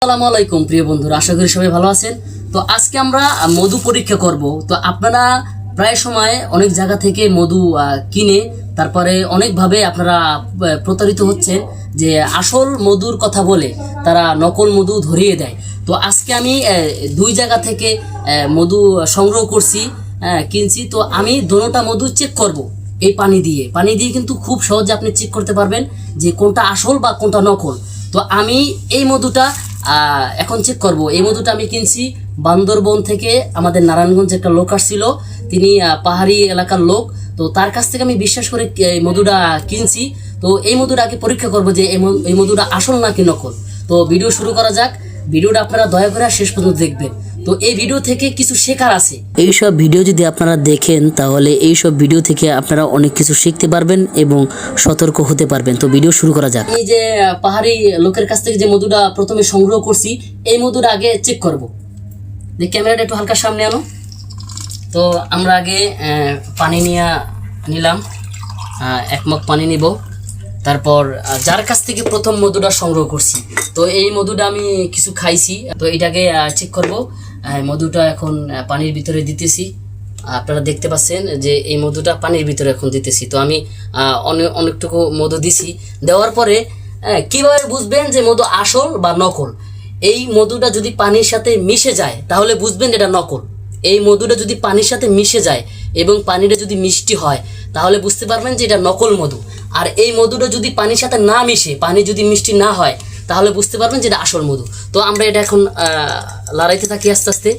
আসসালামু আলাইকুম প্রিয় বন্ধুরা, আশা করি সবাই ভালো আছেন। তো আজকে আমরা মধু পরীক্ষা করব। তো আপনারা প্রায় সময় অনেক জায়গা থেকে মধু কিনে তারপরে অনেকভাবে আপনারা প্রতারিত হচ্ছেন যে আসল মধুর কথা বলে তারা নকল মধু ধরিয়ে দেয়। তো আজকে আমি দুই জায়গা থেকে মধু সংগ্রহ করছি, কিনছি। তো আমি দোনোটা মধু চেক করব এই পানি দিয়ে কিন্তু খুব সহজে আপনি চেক করতে পারবেন যে কোনটা আসল বা কোনটা নকল। তো আমি এই মধুটা এখন চেক করব। এই মধুটা আমি কিনছি বান্দরবন থেকে। আমাদের নারায়ণগঞ্জ একটা লোক আসছিল, তিনি পাহাড়ি এলাকার লোক। তো তার কাছ থেকে আমি বিশ্বাস করে এই মধুটা কিনছি। তো এই মধুটা আগে পরীক্ষা করব যে এই মধুটা আসল নাকি নকল। তো ভিডিও শুরু করা যাক। ভিডিওটা আপনারা দয়া করে শেষ পর্যন্ত দেখবেন। তো এই ভিডিও থেকে কিছু শেখার আছে। এইসব ভিডিও যদি আপনারা দেখেন তাহলে এইসব ভিডিও থেকে আপনারা অনেক কিছু শিখতে পারবেন এবং সতর্ক হতে পারবেন। তো ভিডিও শুরু করা যাক। এই যে পাহাড়ি লোকের কাছ থেকে যে মধুটা প্রথমে সংগ্রহ করছি, এই মধুটা আগে চেক করব। যে ক্যামেরাটা একটু হালকা সামনে আনো। তো আমরা আগে পানি নিলাম, এক মগ পানি নিব। তারপর যার কাছ থেকে প্রথম মধুটা সংগ্রহ করছি, তো এই মধুটা আমি কিছু খাইছি। তো এটাকে চেক করব। মধুটা এখন পানির ভিতরে দিতেছি। আপনারা দেখতে পাচ্ছেন যে এই মধুটা পানির ভিতরে এখন দিতেছি। তো আমি অনেকটুকু মধু দিছি। দেওয়ার পরে কিভাবে বুঝবেন যে মধু আসল বা নকল? এই মধুটা যদি পানির সাথে মিশে যায় তাহলে বুঝবেন এটা নকল। এই মধুটা যদি পানির সাথে মিশে যায় এবং পানিটা যদি মিষ্টি হয় তাহলে বুঝতে পারবেন যে এটা নকল মধু। আর এই মধুটা যদি পানির সাথে না মিশে, পানি যদি মিষ্টি না হয়, তাহলে বুঝতে পারবেন যে এটা আসল মধু। তো আমরা এটা এখন লড়াইতে থাকি আস্তে আস্তে,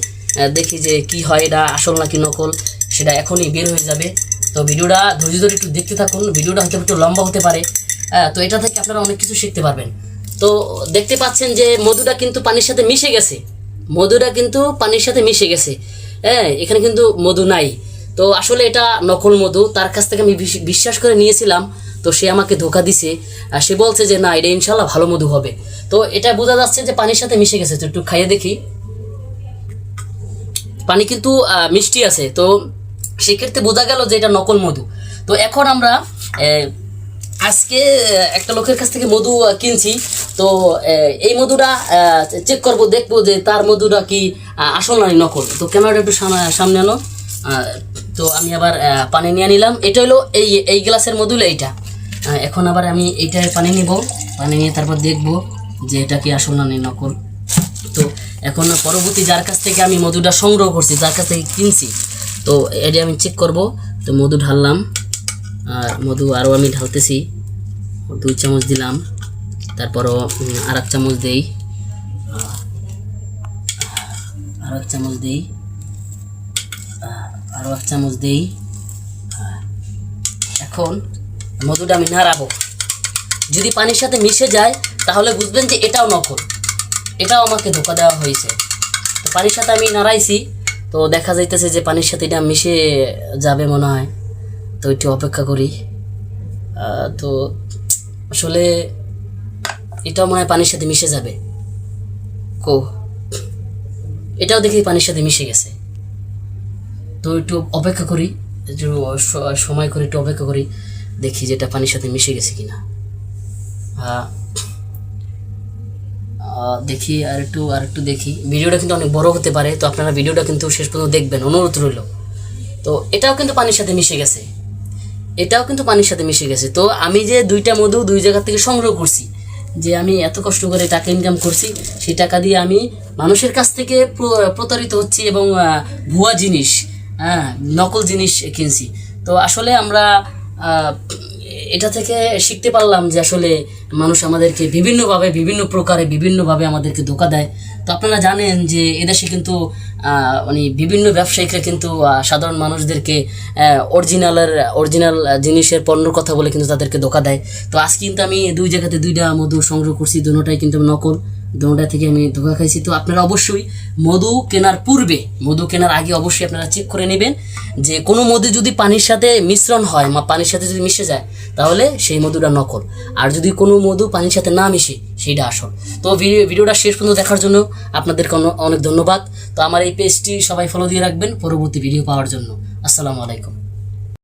দেখি যে কি হয়, এটা আসল নাকি নকল সেটা এখনই বের হয়ে যাবে। তো ভিডিওটা ধৈর্য ধরে একটু দেখতে থাকুন। ভিডিওটা হয়তো একটু লম্বা হতে পারে, তো এটা থেকে আপনারা অনেক কিছু শিখতে পারবেন। তো দেখতে পাচ্ছেন যে মধুটা কিন্তু পানির সাথে মিশে গেছে। মধুটা কিন্তু পানির সাথে মিশে গেছে। এখানে কিন্তু মধু নাই। তো আসলে এটা নকল মধু। তার কাছ থেকে আমি বিশ্বাস করে নিয়েছিলাম। তো সে আমাকে ধোকা দিছে। সে বলছে যে না, এটা ইনশাল্লাহ ভালো মধু হবে। তো এটা বোঝা যাচ্ছে যে পানির সাথে মিশে গেছে। তো একটু খাইয়ে দেখি। পানি কিন্তু মিষ্টি আছে। তো সেক্ষেত্রে বোঝা গেল যে এটা নকল মধু। তো এখন আমরা আজকে একটা লোকের কাছ থেকে মধু কিনছি। তো এই মধুটা চেক করব, দেখবো যে তার মধুটা কি আসল না নকল। তো ক্যামেরাটা একটু সামনে আনো। তো আমি আবার পানি নিয়ে নিলাম। এটা হলো এই গ্লাসের মধু হলো এইটা। এখন আবার আমি এইটায় পানি নিব। পানি নিয়ে তারপর দেখব যে এটা কি আসল না নকল। তো এখন পরবর্তী যার কাছ থেকে আমি মধুটা সংগ্রহ করছি, যার কাছ থেকে কিনছি, তো এটা আমি চেক করব। তো মধু ঢাললাম, আর মধু আরও আমি ঢালতেছি। 2 চামচ দিলাম। তারপরও আর 1 চামচ দেই, আর 1 চামচ দেই, আরও 1 চামচ দেই। এখন মধুটা আমি নাড়াবো। যদি পানির সাথে মিশে যায় তাহলে বুঝবেন যে এটাও নকল, এটাও আমাকে ধোকা দেওয়া হয়েছে। তো পানির সাথে আমি নাড়াইছি। তো দেখা যাইতেছে যে পানির সাথে এটা মিশে যাবে মনে হয়। তো একটু অপেক্ষা করি। তো আসলে এটাও মনে হয় পানির সাথে মিশে যাবে। এটাও দেখি পানির সাথে মিশে গেছে। তো একটু অপেক্ষা করি, একটু সময় করে একটু অপেক্ষা করি, দেখি যে এটা পানির সাথে মিশে গেছে কিনা। দেখি আর একটু দেখি। ভিডিওটা কিন্তু অনেক বড় হতে পারে, তো আপনারা ভিডিওটা কিন্তু শেষ পর্যন্ত দেখবেন, অনুরোধ রইল। তো এটাও কিন্তু পানির সাথে মিশে গেছে, এটাও কিন্তু পানির সাথে মিশে গেছে। তো আমি যে 2টা মধু 2 জায়গা থেকে সংগ্রহ করছি, যে আমি এত কষ্ট করে টাকা ইনকাম করছি, সেই টাকা দিয়ে আমি মানুষের কাছ থেকে প্রতারিত হচ্ছি এবং ভুয়া জিনিস, নকল জিনিস কিনছি। তো আসলে আমরা এটা থেকে শিখতে পারলাম যে আসলে মানুষ আমাদেরকে বিভিন্নভাবে, বিভিন্ন প্রকারে, বিভিন্নভাবে আমাদেরকে ধোকা দেয়। তো আপনারা জানেন যে এদেশে কিন্তু মানে বিভিন্ন ব্যবসায়িকরা কিন্তু সাধারণ মানুষদেরকে অরিজিনাল জিনিসের পণ্যর কথা বলে কিন্তু তাদেরকে ধোকা দেয়। তো আজকে কিন্তু আমি 2 জায়গাতে 2টা মধু সংগ্রহ করছি, দুটোটাই কিন্তু নকল, দুটোটা থেকে আমি ধোকা খাইছি। তো আপনারা অবশ্যই মধু কেনার পূর্বে, মধু কেনার আগে অবশ্যই আপনারা চেক করে নেবেন যে কোনো মধু যদি পানির সাথে মিশ্রণ হয়, পানির সাথে যদি মিশে যায় তাহলে সেই মধুটা নকল। আর যদি কোনো মধু পানির সাথে না মিশে সেইটা আসল। তো ভিডিওটা শেষ পর্যন্ত দেখার জন্য আপনাদেরকে অনেক ধন্যবাদ। তো আমার এই পেজটি সবাই ফলো দিয়ে রাখবেন পরবর্তী ভিডিও পাওয়ার জন্য। আসসালামু আলাইকুম।